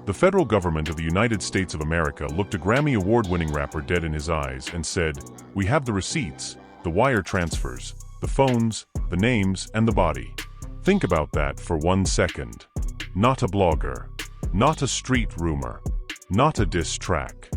The federal government of the United States of America looked a Grammy Award-winning rapper dead in his eyes and said, "We have the receipts, the wire transfers, the phones, the names, and the body." Think about that for 1 second. Not a blogger. Not a street rumor. Not a diss track.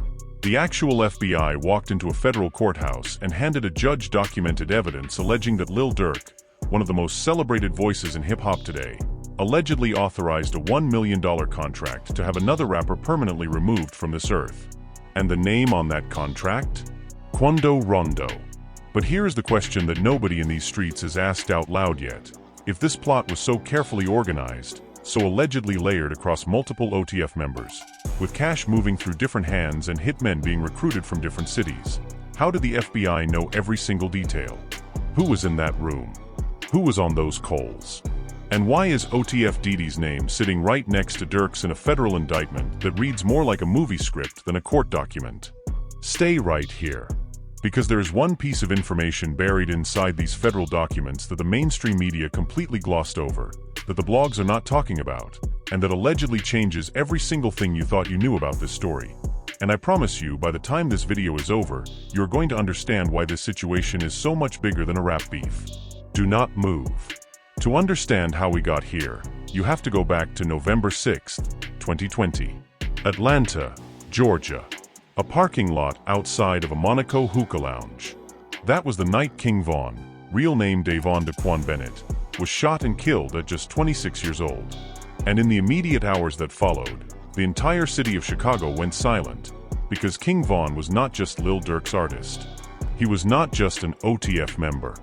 The actual FBI walked into a federal courthouse and handed a judge documented evidence alleging that Lil Durk, one of the most celebrated voices in hip-hop today, allegedly authorized a $1 million contract to have another rapper permanently removed from this earth. And the name on that contract? Quando Rondo. But here's the question that nobody in these streets has asked out loud yet. If this plot was so carefully organized, so allegedly layered across multiple OTF members, with cash moving through different hands and hitmen being recruited from different cities, how did the FBI know every single detail? Who was in that room? Who was on those calls? And why is OTF Dede's name sitting right next to Durk's in a federal indictment that reads more like a movie script than a court document? Stay right here. Because there is one piece of information buried inside these federal documents that the mainstream media completely glossed over, that the blogs are not talking about, and that allegedly changes every single thing you thought you knew about this story. And I promise you, by the time this video is over, you're going to understand why this situation is so much bigger than a rap beef. Do not move. To understand how we got here, you have to go back to November 6th, 2020. Atlanta, Georgia. A parking lot outside of a Monaco hookah lounge. That was the night King Von, real name Davon Daquan Bennett, was shot and killed at just 26 years old. And in the immediate hours that followed, the entire city of Chicago went silent, because King Von was not just Lil Durk's artist. He was not just an OTF member.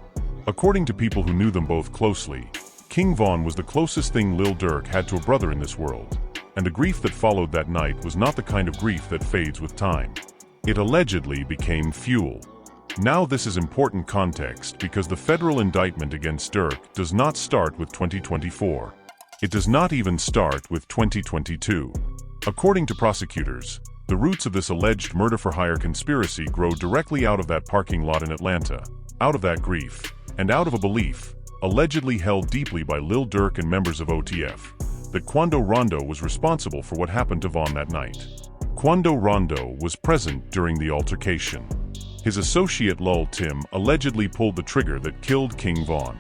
According to people who knew them both closely, King Von was the closest thing Lil Durk had to a brother in this world, and the grief that followed that night was not the kind of grief that fades with time. It allegedly became fuel. Now this is important context because the federal indictment against Durk does not start with 2024. It does not even start with 2022. According to prosecutors, the roots of this alleged murder-for-hire conspiracy grow directly out of that parking lot in Atlanta, out of that grief, and out of a belief, allegedly held deeply by Lil Durk and members of OTF, that Quando Rondo was responsible for what happened to Von that night. Quando Rondo was present during the altercation. His associate Lul Tim allegedly pulled the trigger that killed King Von.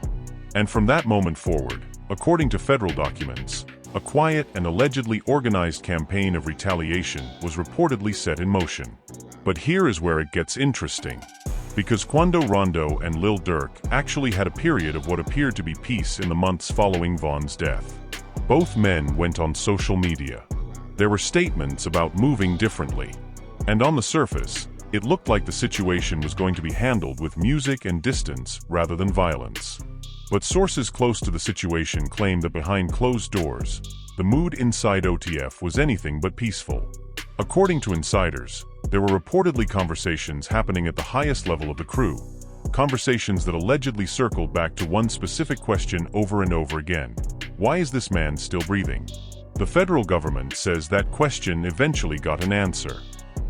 And from that moment forward, according to federal documents, a quiet and allegedly organized campaign of retaliation was reportedly set in motion. But here is where it gets interesting. Because Quando Rondo and Lil Durk actually had a period of what appeared to be peace in the months following Von's death. Both men went on social media. There were statements about moving differently. And on the surface, it looked like the situation was going to be handled with music and distance rather than violence. But sources close to the situation claim that behind closed doors, the mood inside OTF was anything but peaceful. According to insiders, there were reportedly conversations happening at the highest level of the crew, conversations that allegedly circled back to one specific question over and over again. Why is this man still breathing? The federal government says that question eventually got an answer.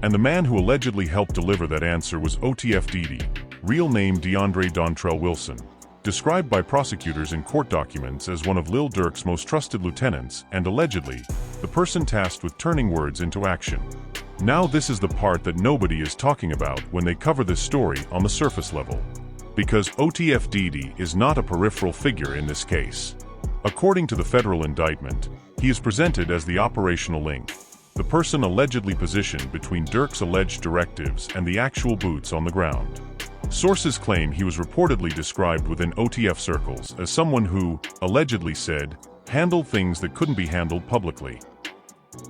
And the man who allegedly helped deliver that answer was OTF Dede, real name DeAndre Dontrell Wilson, described by prosecutors in court documents as one of Lil Durk's most trusted lieutenants and allegedly, the person tasked with turning words into action. Now this is the part that nobody is talking about when they cover this story on the surface level. Because OTF Dede is not a peripheral figure in this case. According to the federal indictment, he is presented as the operational link, the person allegedly positioned between Durk's alleged directives and the actual boots on the ground. Sources claim he was reportedly described within OTF circles as someone who, allegedly said, handled things that couldn't be handled publicly.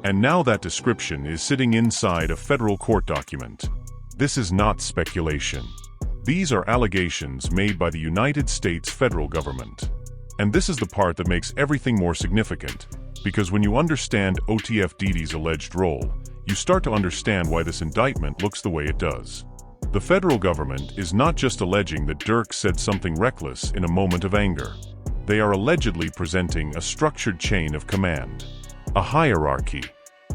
And now that description is sitting inside a federal court document. This is not speculation. These are allegations made by the United States federal government. And this is the part that makes everything more significant, because when you understand OTF Dede's alleged role, you start to understand why this indictment looks the way it does. The federal government is not just alleging that Durk said something reckless in a moment of anger. They are allegedly presenting a structured chain of command. A hierarchy.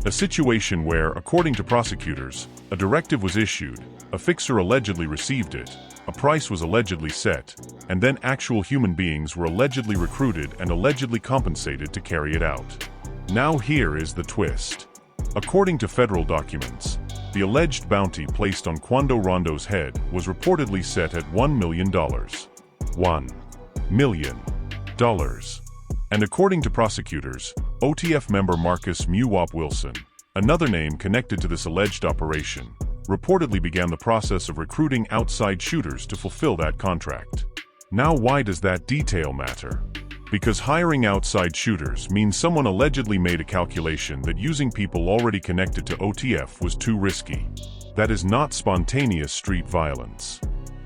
A situation where, according to prosecutors, a directive was issued, a fixer allegedly received it, a price was allegedly set, and then actual human beings were allegedly recruited and allegedly compensated to carry it out. Now here is the twist. According to federal documents, the alleged bounty placed on Quando Rondo's head was reportedly set at $1 million. $1 million. And according to prosecutors, OTF member Marcus "Muwop" Wilson, another name connected to this alleged operation, reportedly began the process of recruiting outside shooters to fulfill that contract. Now, why does that detail matter? Because hiring outside shooters means someone allegedly made a calculation that using people already connected to OTF was too risky. That is not spontaneous street violence.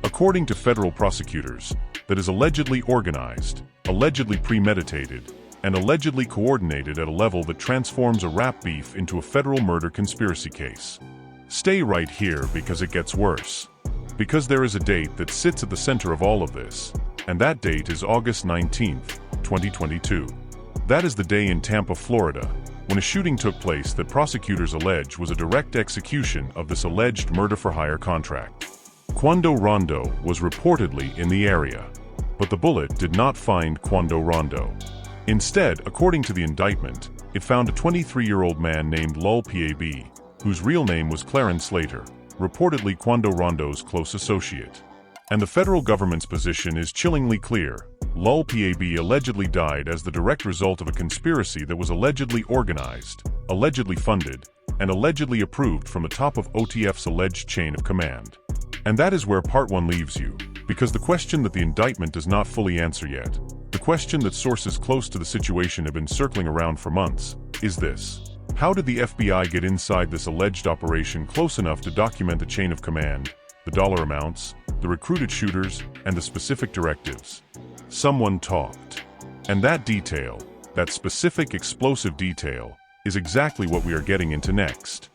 According to federal prosecutors, that is allegedly organized, allegedly premeditated, and allegedly coordinated at a level that transforms a rap beef into a federal murder conspiracy case. Stay right here because it gets worse. Because there is a date that sits at the center of all of this, and that date is August 19th, 2022. That is the day in Tampa, Florida, when a shooting took place that prosecutors allege was a direct execution of this alleged murder-for-hire contract. Quando Rondo was reportedly in the area, but the bullet did not find Quando Rondo. Instead, according to the indictment, it found a 23-year-old man named Lil Pab, whose real name was Clarence Slater, reportedly Quando Rondo's close associate. And the federal government's position is chillingly clear. Lil Pab allegedly died as the direct result of a conspiracy that was allegedly organized, allegedly funded, and allegedly approved from the top of OTF's alleged chain of command. And that is where part 1 leaves you, because the question that the indictment does not fully answer yet, the question that sources close to the situation have been circling around for months, is this. How did the FBI get inside this alleged operation close enough to document the chain of command, the dollar amounts, the recruited shooters, and the specific directives? Someone talked. And that detail, that specific explosive detail, is exactly what we are getting into next.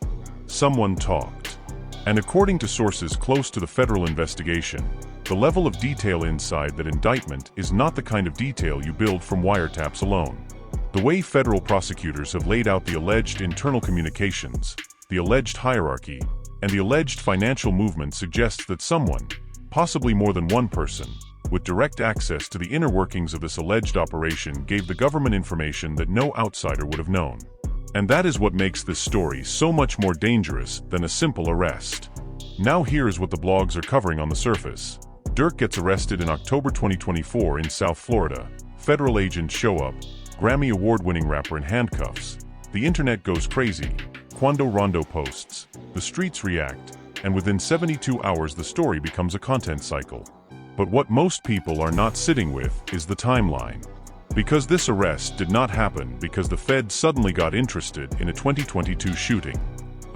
Someone talked. And according to sources close to the federal investigation, the level of detail inside that indictment is not the kind of detail you build from wiretaps alone. The way federal prosecutors have laid out the alleged internal communications, the alleged hierarchy, and the alleged financial movement suggests that someone, possibly more than one person, with direct access to the inner workings of this alleged operation gave the government information that no outsider would have known. And that is what makes this story so much more dangerous than a simple arrest. Now here is what the blogs are covering on the surface. Durk gets arrested in October 2024 in South Florida. Federal agents show up. Grammy award-winning rapper in handcuffs. The internet goes crazy. Quando Rondo posts. The streets react. And within 72 hours the story becomes a content cycle. But what most people are not sitting with is the timeline. Because this arrest did not happen because the Fed suddenly got interested in a 2022 shooting.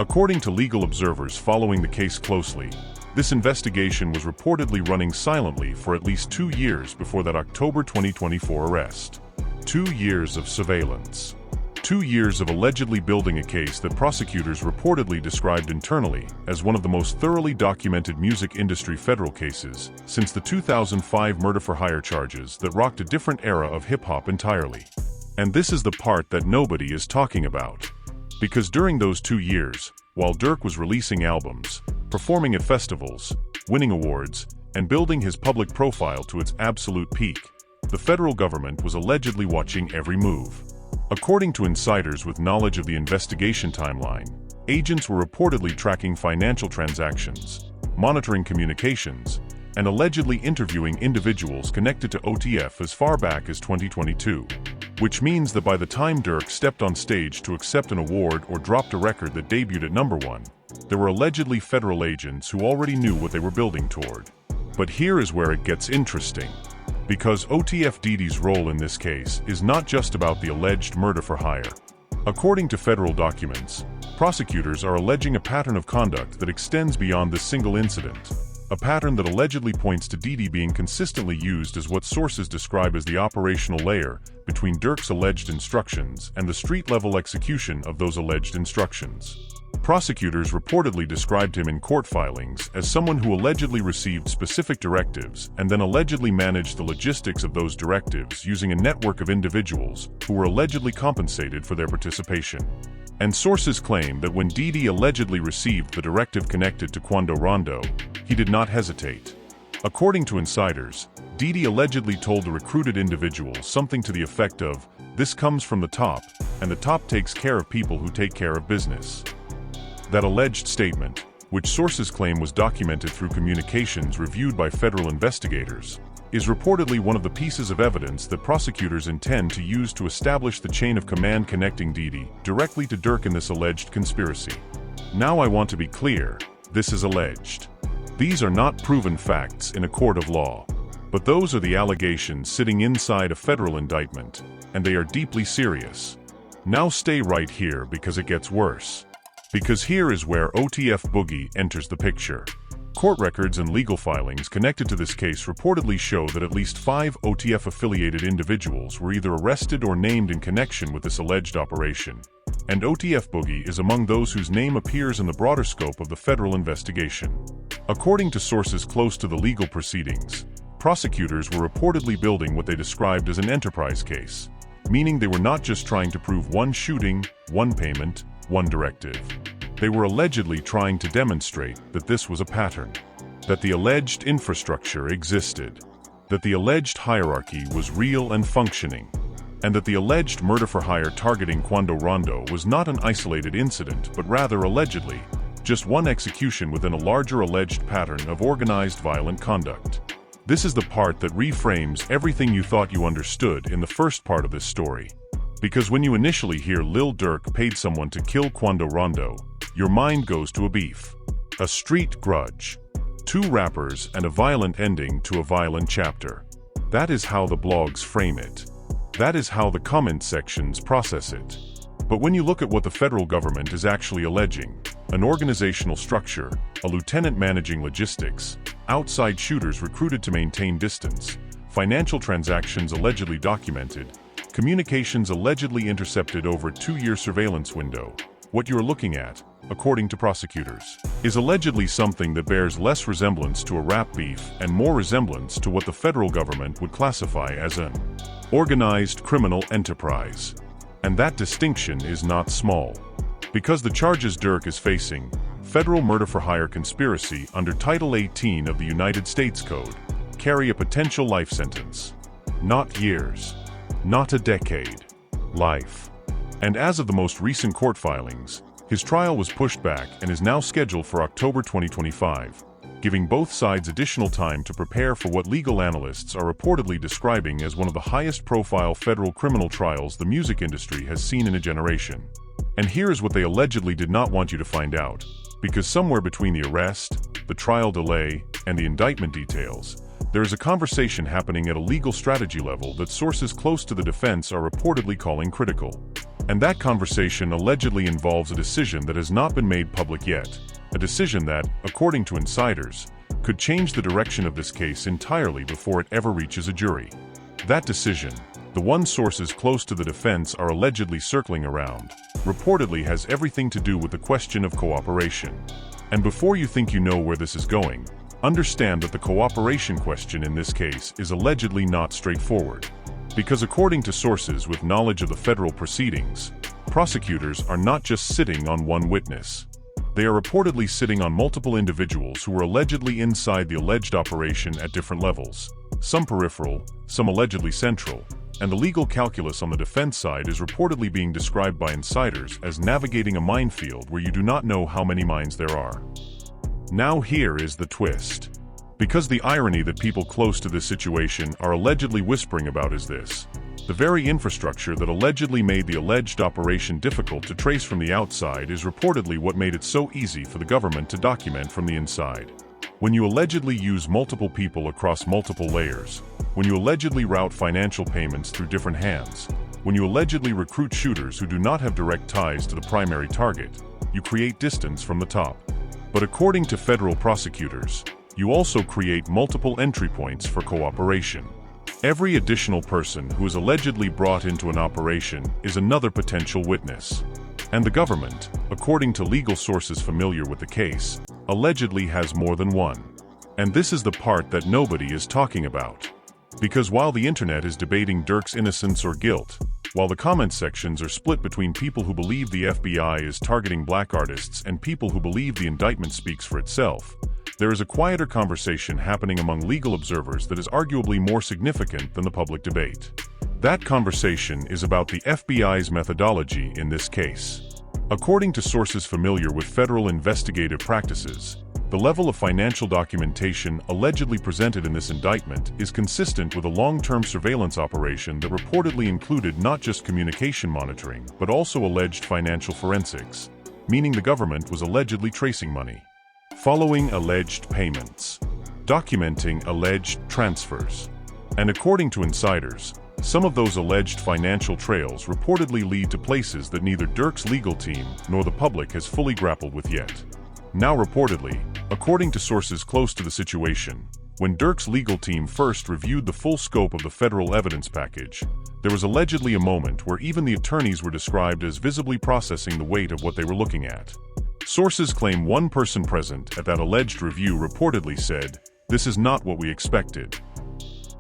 According to legal observers following the case closely, this investigation was reportedly running silently for at least 2 years before that October 2024 arrest. 2 years of surveillance. 2 years of allegedly building a case that prosecutors reportedly described internally as one of the most thoroughly documented music industry federal cases since the 2005 murder-for-hire charges that rocked a different era of hip-hop entirely. And this is the part that nobody is talking about. Because during those 2 years, while Durk was releasing albums, performing at festivals, winning awards, and building his public profile to its absolute peak, the federal government was allegedly watching every move. According to insiders with knowledge of the investigation timeline, agents were reportedly tracking financial transactions, monitoring communications, and allegedly interviewing individuals connected to OTF as far back as 2022. Which means that by the time Durk stepped on stage to accept an award or dropped a record that debuted at #1, there were allegedly federal agents who already knew what they were building toward. But here is where it gets interesting. Because OTF Dede's role in this case is not just about the alleged murder for hire. According to federal documents, prosecutors are alleging a pattern of conduct that extends beyond this single incident. A pattern that allegedly points to Dede being consistently used as what sources describe as the operational layer between Durk's alleged instructions and the street-level execution of those alleged instructions. Prosecutors reportedly described him in court filings as someone who allegedly received specific directives and then allegedly managed the logistics of those directives using a network of individuals who were allegedly compensated for their participation. And sources claim that when Dede allegedly received the directive connected to Quando Rondo, he did not hesitate. According to insiders, Dede allegedly told the recruited individual something to the effect of, "This comes from the top, and the top takes care of people who take care of business." That alleged statement, which sources claim was documented through communications reviewed by federal investigators, is reportedly one of the pieces of evidence that prosecutors intend to use to establish the chain of command connecting Dede directly to Durk in this alleged conspiracy. Now I want to be clear, this is alleged. These are not proven facts in a court of law, but those are the allegations sitting inside a federal indictment, and they are deeply serious. Now stay right here because it gets worse. Because here is where OTF Boogie enters the picture. Court records and legal filings connected to this case reportedly show that at least 5 OTF-affiliated individuals were either arrested or named in connection with this alleged operation, and OTF Boogie is among those whose name appears in the broader scope of the federal investigation. According to sources close to the legal proceedings, prosecutors were reportedly building what they described as an enterprise case, meaning they were not just trying to prove one shooting, one payment, one directive. They were allegedly trying to demonstrate that this was a pattern, that the alleged infrastructure existed, that the alleged hierarchy was real and functioning, and that the alleged murder-for-hire targeting Quando Rondo was not an isolated incident but rather allegedly just one execution within a larger alleged pattern of organized violent conduct. This is the part that reframes everything you thought you understood in the first part of this story. Because when you initially hear Lil Durk paid someone to kill Quando Rondo, your mind goes to a beef, a street grudge, 2 rappers and a violent ending to a violent chapter. That is how the blogs frame it. That is how the comment sections process it. But when you look at what the federal government is actually alleging, an organizational structure, a lieutenant managing logistics, outside shooters recruited to maintain distance, financial transactions allegedly documented, communications allegedly intercepted over a 2-year surveillance window, what you are looking at, according to prosecutors, is allegedly something that bears less resemblance to a rap beef and more resemblance to what the federal government would classify as an organized criminal enterprise. And that distinction is not small. Because the charges Durk is facing, federal murder-for-hire conspiracy under Title 18 of the United States Code, carry a potential life sentence. Not years. Not a decade. Life. And as of the most recent court filings, his trial was pushed back and is now scheduled for October 2025, giving both sides additional time to prepare for what legal analysts are reportedly describing as one of the highest-profile federal criminal trials the music industry has seen in a generation. And here is what they allegedly did not want you to find out, because somewhere between the arrest, the trial delay, and the indictment details, there is a conversation happening at a legal strategy level that sources close to the defense are reportedly calling critical. And that conversation allegedly involves a decision that has not been made public yet, a decision that, according to insiders, could change the direction of this case entirely before it ever reaches a jury. That decision, the one sources close to the defense are allegedly circling around, reportedly has everything to do with the question of cooperation. And before you think you know where this is going, understand that the cooperation question in this case is allegedly not straightforward. Because according to sources with knowledge of the federal proceedings, prosecutors are not just sitting on one witness. They are reportedly sitting on multiple individuals who were allegedly inside the alleged operation at different levels, some peripheral, some allegedly central, and the legal calculus on the defense side is reportedly being described by insiders as navigating a minefield where you do not know how many mines there are. Now here is the twist. Because the irony that people close to this situation are allegedly whispering about is this: the very infrastructure that allegedly made the alleged operation difficult to trace from the outside is reportedly what made it so easy for the government to document from the inside. When you allegedly use multiple people across multiple layers, when you allegedly route financial payments through different hands, when you allegedly recruit shooters who do not have direct ties to the primary target, you create distance from the top. But according to federal prosecutors, you also create multiple entry points for cooperation. Every additional person who is allegedly brought into an operation is another potential witness. And the government, according to legal sources familiar with the case, allegedly has more than one. And this is the part that nobody is talking about. Because while the internet is debating Durk's innocence or guilt, while the comment sections are split between people who believe the FBI is targeting black artists and people who believe the indictment speaks for itself, there is a quieter conversation happening among legal observers that is arguably more significant than the public debate. That conversation is about the FBI's methodology in this case. According to sources familiar with federal investigative practices, the level of financial documentation allegedly presented in this indictment is consistent with a long-term surveillance operation that reportedly included not just communication monitoring, but also alleged financial forensics, meaning the government was allegedly tracing money, following alleged payments, documenting alleged transfers. And according to insiders, some of those alleged financial trails reportedly lead to places that neither Durk's legal team nor the public has fully grappled with yet. Now reportedly, according to sources close to the situation, when Durk's legal team first reviewed the full scope of the federal evidence package, there was allegedly a moment where even the attorneys were described as visibly processing the weight of what they were looking at. Sources claim one person present at that alleged review reportedly said, "This is not what we expected."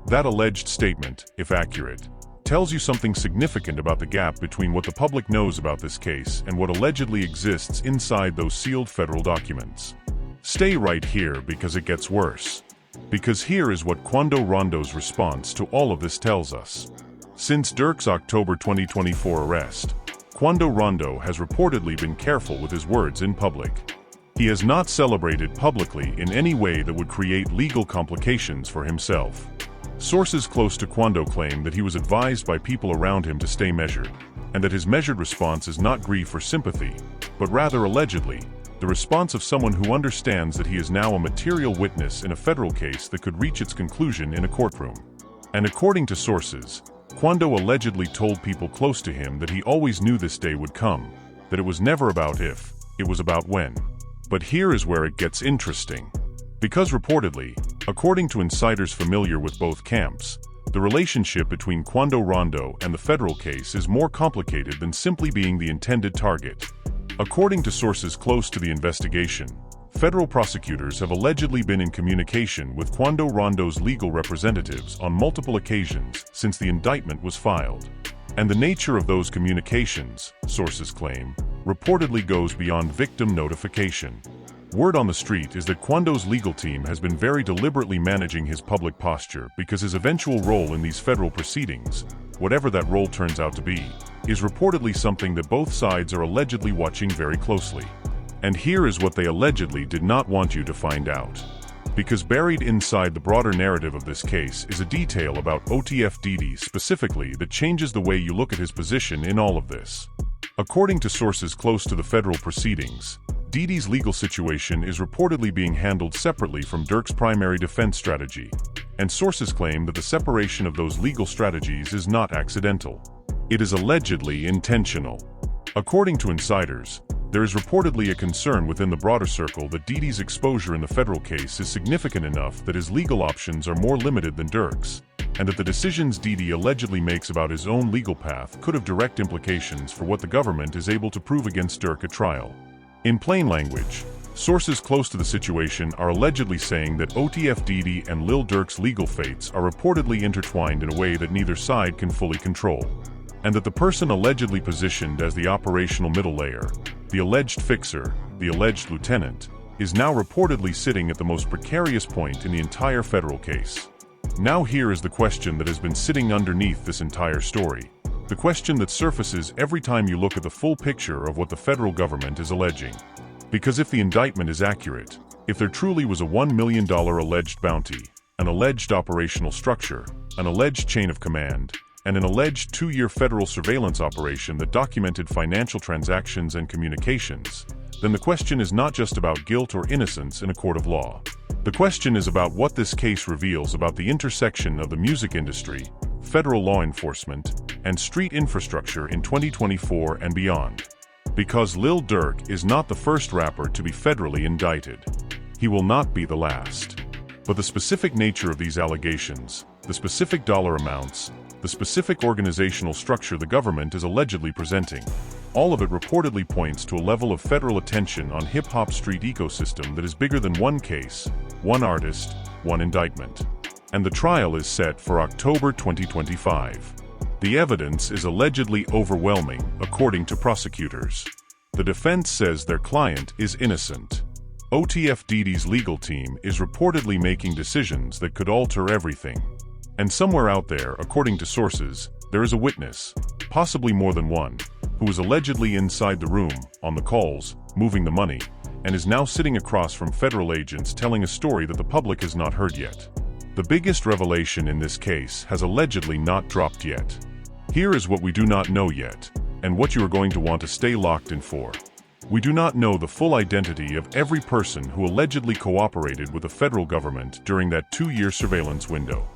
That alleged statement, if accurate, tells you something significant about the gap between what the public knows about this case and what allegedly exists inside those sealed federal documents. Stay right here because it gets worse. Because here is what Quando Rondo's response to all of this tells us. Since Durk's October 2024 arrest, Quando Rondo has reportedly been careful with his words in public. He has not celebrated publicly in any way that would create legal complications for himself. Sources close to Quando claim that he was advised by people around him to stay measured, and that his measured response is not grief or sympathy, but rather allegedly, the response of someone who understands that he is now a material witness in a federal case that could reach its conclusion in a courtroom. And according to sources, Quando allegedly told people close to him that he always knew this day would come, that it was never about if, it was about when. But here is where it gets interesting. Because reportedly, according to insiders familiar with both camps, the relationship between Quando Rondo and the federal case is more complicated than simply being the intended target. According to sources close to the investigation, federal prosecutors have allegedly been in communication with Quando Rondo's legal representatives on multiple occasions since the indictment was filed. And the nature of those communications, sources claim, reportedly goes beyond victim notification. Word on the street is that Quando's legal team has been very deliberately managing his public posture because his eventual role in these federal proceedings, whatever that role turns out to be, is reportedly something that both sides are allegedly watching very closely. And here is what they allegedly did not want you to find out. Because buried inside the broader narrative of this case is a detail about OTF Dede specifically that changes the way you look at his position in all of this. According to sources close to the federal proceedings, Dede's legal situation is reportedly being handled separately from Durk's primary defense strategy, and sources claim that the separation of those legal strategies is not accidental. It is allegedly intentional. According to insiders, there is reportedly a concern within the broader circle that Dede's exposure in the federal case is significant enough that his legal options are more limited than Durk's, and that the decisions Dede allegedly makes about his own legal path could have direct implications for what the government is able to prove against Durk at trial. In plain language, sources close to the situation are allegedly saying that OTF Dede and Lil Durk's legal fates are reportedly intertwined in a way that neither side can fully control, and that the person allegedly positioned as the operational middle layer, the alleged fixer, the alleged lieutenant, is now reportedly sitting at the most precarious point in the entire federal case. Now here is the question that has been sitting underneath this entire story. The question that surfaces every time you look at the full picture of what the federal government is alleging. Because if the indictment is accurate, if there truly was a $1 million alleged bounty, an alleged operational structure, an alleged chain of command, and an alleged 2-year federal surveillance operation that documented financial transactions and communications, then the question is not just about guilt or innocence in a court of law. The question is about what this case reveals about the intersection of the music industry, federal law enforcement, and street infrastructure in 2024 and beyond. Because Lil Durk is not the first rapper to be federally indicted. He will not be the last. But the specific nature of these allegations, the specific dollar amounts, the specific organizational structure the government is allegedly presenting, all of it reportedly points to a level of federal attention on hip-hop street ecosystem that is bigger than one case, one artist, one indictment. And the trial is set for October 2025. The evidence is allegedly overwhelming, according to prosecutors. The defense says their client is innocent. OTF Dede's legal team is reportedly making decisions that could alter everything. And somewhere out there, according to sources, there is a witness, possibly more than one, who was allegedly inside the room, on the calls, moving the money, and is now sitting across from federal agents telling a story that the public has not heard yet. The biggest revelation in this case has allegedly not dropped yet. Here is what we do not know yet, and what you are going to want to stay locked in for. We do not know the full identity of every person who allegedly cooperated with the federal government during that 2-year surveillance window.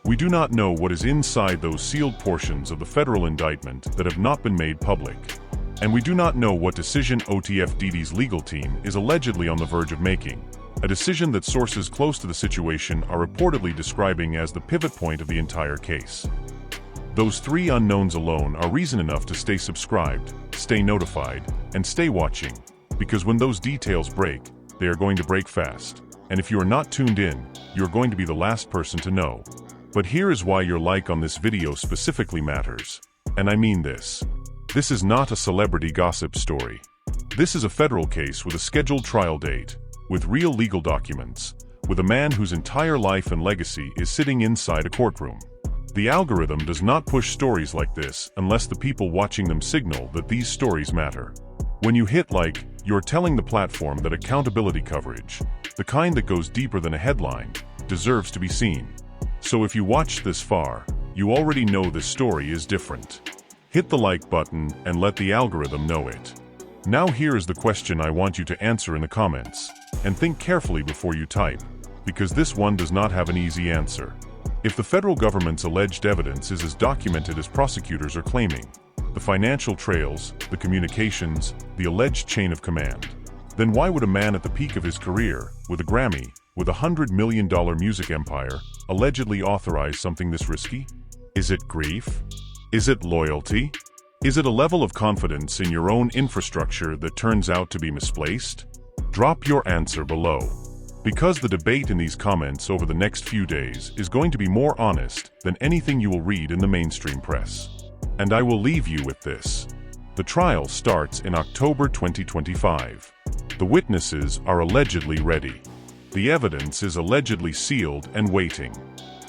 We do not know what is inside those sealed portions of the federal indictment that have not been made public. And we do not know what decision OTF Dede's legal team is allegedly on the verge of making, a decision that sources close to the situation are reportedly describing as the pivot point of the entire case. Those 3 unknowns alone are reason enough to stay subscribed, stay notified, and stay watching, because when those details break, they are going to break fast. And if you are not tuned in, you are going to be the last person to know. But here is why your like on this video specifically matters. And I mean this. This is not a celebrity gossip story. This is a federal case with a scheduled trial date, with real legal documents, with a man whose entire life and legacy is sitting inside a courtroom. The algorithm does not push stories like this unless the people watching them signal that these stories matter. When you hit like, you're telling the platform that accountability coverage, the kind that goes deeper than a headline, deserves to be seen. So if you watched this far, you already know this story is different. Hit the like button and let the algorithm know it. Now here is the question I want you to answer in the comments, and think carefully before you type, because this one does not have an easy answer. If the federal government's alleged evidence is as documented as prosecutors are claiming, the financial trails, the communications, the alleged chain of command, then why would a man at the peak of his career, with a Grammy, with a $100 million music empire, allegedly authorize something this risky? Is it grief? Is it loyalty? Is it a level of confidence in your own infrastructure that turns out to be misplaced? Drop your answer below. Because the debate in these comments over the next few days is going to be more honest than anything you will read in the mainstream press. And I will leave you with this. The trial starts in October 2025. The witnesses are allegedly ready. The evidence is allegedly sealed and waiting.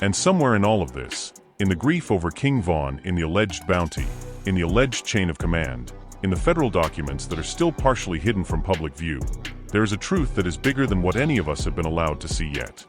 And somewhere in all of this, in the grief over King Von, in the alleged bounty, in the alleged chain of command, in the federal documents that are still partially hidden from public view, there is a truth that is bigger than what any of us have been allowed to see yet.